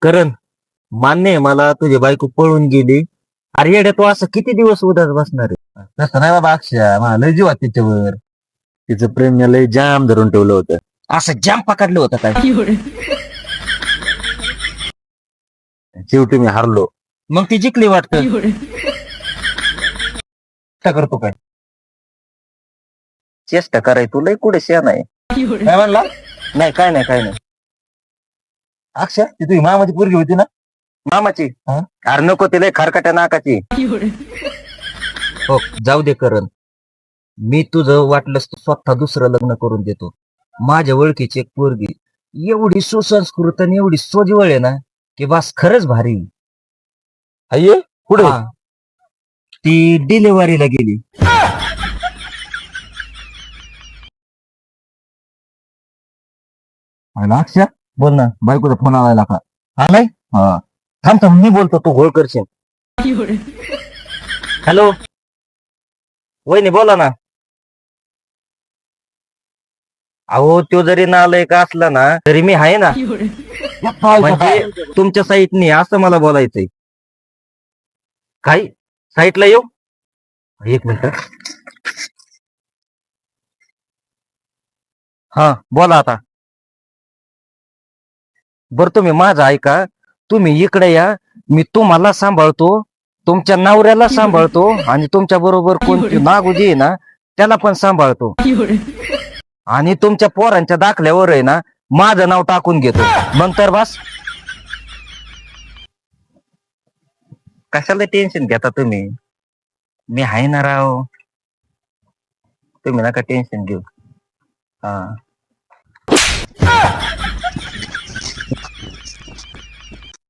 करण, मान्य आहे मला तुझी बायको पळून गेली. अरे येड्या, तू असं किती दिवस उदास बसणार आहे? तसं नाही बाबा अक्षय, मला लय जीव आहे तिच्यावर. तिचं प्रेम लय जाम धरून ठेवलं होतं. असं जाम पकडलं होतं काय? शेवटी मी हारलो. मग ती जिंकली वाटतं. काय करतो काय? चेष्टा कराय तू लय कुठे शेण आहे. काय म्हणला नाही काय नाही काय नाही. अक्षय? ती तुझी मामाची पोरगी होती ना? मामाची? हा? अरे नको, ती लय खारकाट्या नाकाची. हो जाऊ दे करण, मी तुझं वाटलंस तर स्वतः दुसरं लग्न करून देतो. माझ्या ओळखीची एक पोरगी एवढी सुसंस्कृत आणि एवढी सोजवळ आहे ना, की बस खरंच भारी. अय्ये पुढे हा. ती डिलिव्हरीला गेली. अक्षय बोल ना. बायकोचा फोन आलाय का? आलाय? हा. थांब थांब, मी बोलतो, तू घोळ करशील. हॅलो वहिनी, बोला ना. अहो तो जरी नालायक असला ना तरी मी आहे ना. म्हणजे तुमच्या साईटनी असं मला बोलायचंय. काही साईटला येऊ? एक मिनिट. हा बोला आता. बरं तुम्ही माझं ऐका, तुम्ही इकडे या, मी तुम्हाला सांभाळतो, तुमच्या नवऱ्याला सांभाळतो, आणि तुमच्या बरोबर कोणती नागुजी आहे ना त्याला पण सांभाळतो, आणि तुमच्या पोरांच्या दाखल्यावर आहे ना माझं नाव टाकून घेतो. मग तर बस. कशाला टेन्शन घेता तुम्ही? मी आहे ना राव, तुम्ही नका टेन्शन घेऊ. हा